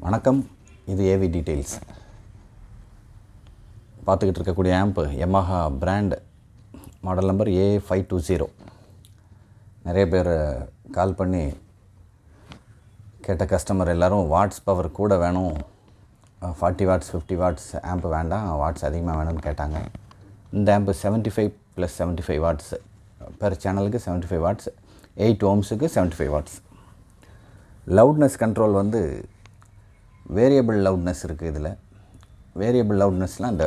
வணக்கம், இது AV details. பார்த்துக்கிட்டு இருக்கக்கூடிய amp Yamaha brand, model number A520. நிறைய பேர் கால் பண்ணி கேட்ட கஸ்டமர் எல்லோரும் வாட்ஸ் பவர் கூட வேணும், 40 வாட்ஸ் 50 வாட்ஸ் ஆம்ப் வேண்டாம், வாட்ஸ் அதிகமாக வேணும்னு கேட்டாங்க. இந்த ஆம்ப் 75 + 75 வாட்ஸ் பெர் சேனலுக்கு 75 வாட்ஸ், 8 ohmஸுக்கு 75 வாட்ஸ். லவுட்னஸ் கண்ட்ரோல் வந்து வேரியபிள் லவுட்னஸ் இருக்குது. இதில் வேரியபிள் லவுட்னஸ்லாம் இந்த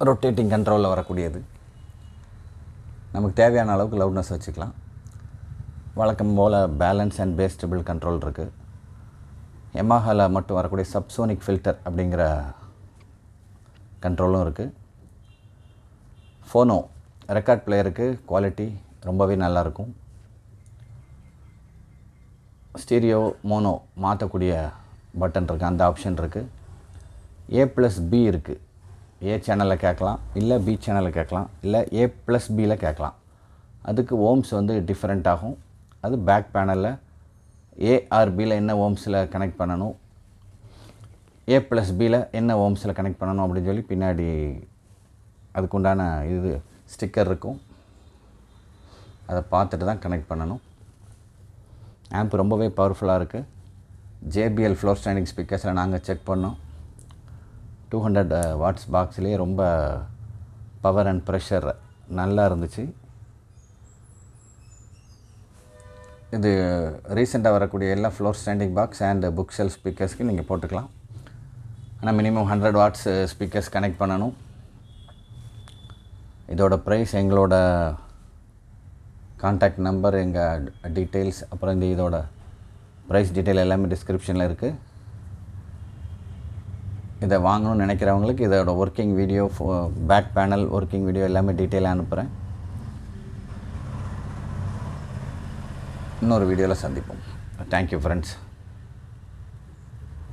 ரொட்டேட்டிங் கண்ட்ரோலில் வரக்கூடியது. நமக்கு தேவையான அளவுக்கு லவுட்னஸ் வச்சுக்கலாம். வழக்கம் போல் balance and bass stable control இருக்குது. Yamahaவில் மட்டும் வரக்கூடிய சப்சோனிக் ஃபில்டர் அப்படிங்கிற கண்ட்ரோலும் இருக்குது. ஃபோனோ ரெக்கார்ட் பிளேயருக்கு குவாலிட்டி ரொம்பவே நல்லாயிருக்கும். ஸ்டீரியோ மோனோ மாற்றக்கூடிய பட்டன் இருக்குது, அந்த ஆப்ஷன் இருக்குது. A+B இருக்குது. ஏ சேனலில் கேட்கலாம், இல்லை பி சேனலில் கேட்கலாம், இல்லை A+Bயில் கேட்கலாம். அதுக்கு ஓம்ஸ் வந்து டிஃப்ரெண்ட் ஆகும். அது பேக் பேனலில் ARBயில் என்ன ஓம்ஸில் கனெக்ட் பண்ணணும், A+Bயில் என்ன ஓம்ஸில் கனெக்ட் பண்ணணும் அப்படின்னு சொல்லி பின்னாடி அதுக்குண்டான இது ஸ்டிக்கர் இருக்கும். அதை பார்த்துட்டு தான் கனெக்ட் பண்ணணும். ஆம்ப் ரொம்பவே பவர்ஃபுல்லாக இருக்குது. JBL ஃப்ளோர் ஸ்டாண்டிங் ஸ்பீக்கர்ஸில் நாங்கள் செக் பண்ணோம். 200 வாட்ஸ் பாக்ஸ்லேயே ரொம்ப பவர் அண்ட் ப்ரெஷர் நல்லா இருந்துச்சு. இது ரீசெண்டாக வரக்கூடிய எல்லா floor standing box and bookshelf ஸ்பீக்கர்ஸ்க்கு நீங்கள் போட்டுக்கலாம். ஆனால் மினிமம் 100 வாட்ஸ் ஸ்பீக்கர்ஸ் கனெக்ட் பண்ணணும். இதோட ப்ரைஸ், எங்களோட கான்டாக்ட் நம்பர், எங்கள் டீட்டெயில்ஸ், அப்புறம் இதோட ப்ரைஸ் டீட்டெயில் எல்லாமே டிஸ்கிரிப்ஷனில் இருக்குது. இதை வாங்கணும்னு நினைக்கிறவங்களுக்கு இதோட working video, back panel working video எல்லாமே டீட்டெயிலாக அனுப்புகிறேன். இன்னொரு வீடியோவில் சந்திப்போம். Thank you friends.